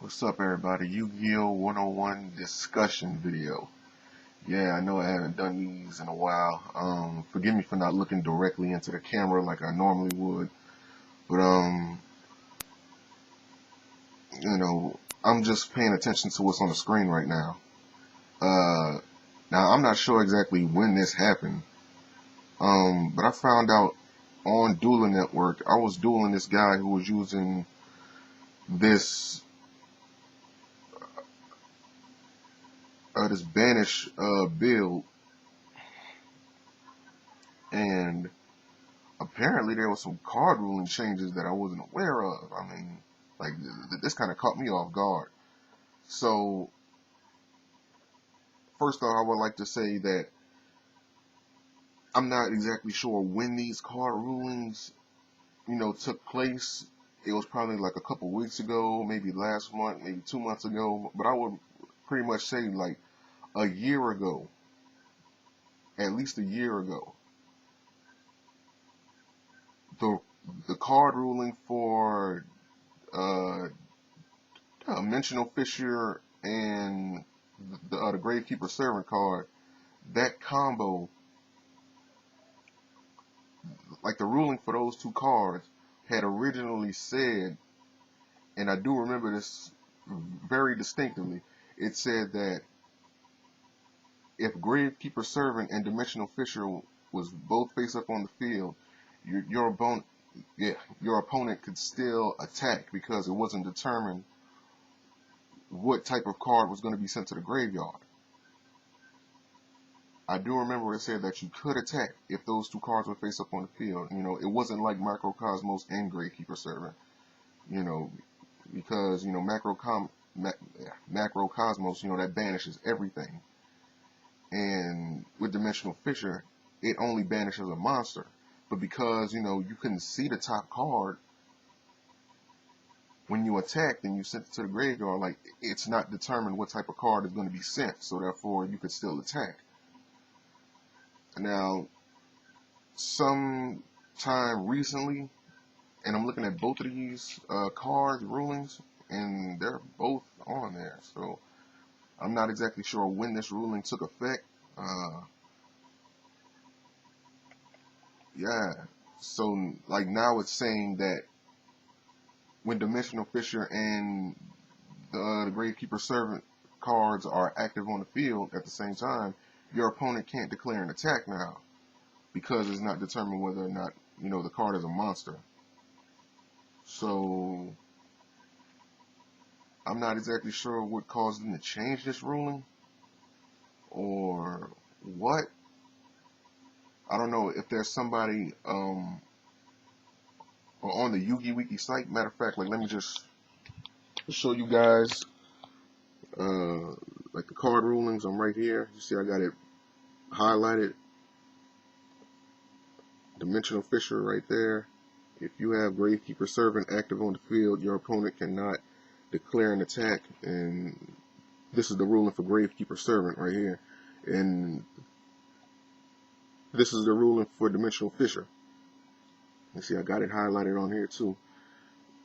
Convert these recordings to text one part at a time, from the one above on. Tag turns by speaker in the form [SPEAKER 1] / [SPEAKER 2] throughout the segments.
[SPEAKER 1] What's up, everybody? YuGiOh 101 discussion video. Yeah, I know I haven't done these in a while. Forgive me for not looking directly into the camera like I normally would. But, I'm just paying attention to what's on the screen right now. Now, I'm not sure exactly when this happened. But I found out on Dueling Network, I was dueling this guy who was using this banish build, and apparently there was some card ruling changes that I wasn't aware of. I mean, like, this kind of caught me off guard. So first off, I would like to say that I'm not exactly sure when these card rulings took place. It was probably like a couple weeks ago, maybe last month, maybe 2 months ago, but I would pretty much say like a year ago, at least a year ago. The card ruling for Dimensional Fissure and the GraveKeeper's servant card, that combo, like the ruling for those two cards had originally said, and I do remember this very distinctively, it said that if GraveKeeper's servant and Dimensional Fissure was both face up on the field, your opponent could still attack because it wasn't determined what type of card was going to be sent to the graveyard. I do remember it said that you could attack if those two cards were face up on the field. It wasn't like Macrocosmos and GraveKeeper's servant, because Macrocosmos, that banishes everything, and with Dimensional Fissure, it only banishes a monster. But because you couldn't see the top card when you attacked and you sent it to the graveyard, like, it's not determined what type of card is going to be sent, so therefore you could still attack. Now, some time recently, and I'm looking at both of these card rulings, and they're both on there, so I'm not exactly sure when this ruling took effect. So like now it's saying that when Dimensional Fissure and the GraveKeeper's servant cards are active on the field at the same time, your opponent can't declare an attack now because it's not determined whether or not the card is a monster. So I'm not exactly sure what caused them to change this ruling or what. I don't know if there's somebody on the Yugi Wiki site. Matter of fact, like, let me just show you guys like the card rulings. I'm right here. You see I got it highlighted. Dimensional Fissure right there. If you have GraveKeeper's servant active on the field, your opponent cannot declare an attack. And this is the ruling for GraveKeeper's servant right here. And this is the ruling for Dimensional Fissure. You see I got it highlighted on here too.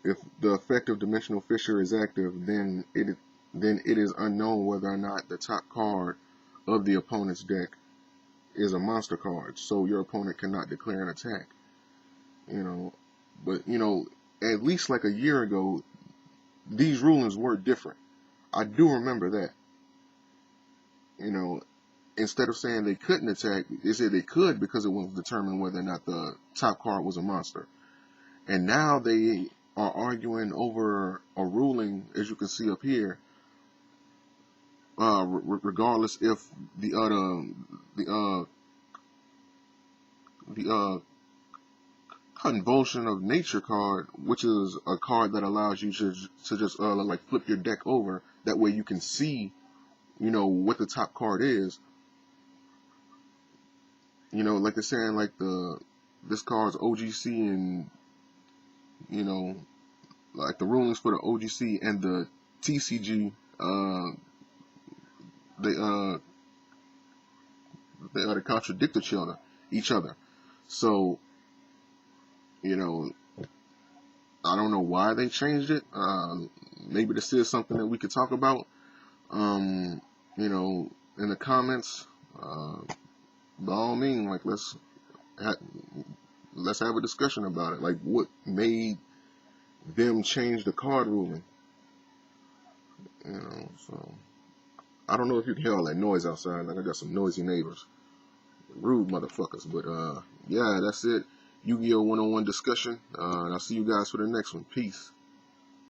[SPEAKER 1] If the effect of Dimensional Fissure is active, then it is unknown whether or not the top card of the opponent's deck is a monster card, so your opponent cannot declare an attack. But at least like a year ago, these rulings were different. I do remember that. Instead of saying they couldn't attack, they said they could because it wasn't determined whether or not the top card was a monster. And now they are arguing over a ruling, as you can see up here, regardless if the Convulsion of Nature card, which is a card that allows you to just like flip your deck over. That way you can see, what the top card is. Like they're saying, like this card's OGC and like the rulings for the OGC and the TCG, they contradict each other. So I don't know why they changed it. maybe this is something that we could talk about. You know, in the comments. By all means, like let's have a discussion about it. Like, what made them change the card ruling? You know, so I don't know if you can hear all that noise outside. Like, I got some noisy neighbors, rude motherfuckers. But yeah, that's it. Yu-Gi-Oh! 101 discussion. And I'll see you guys for the next one. Peace.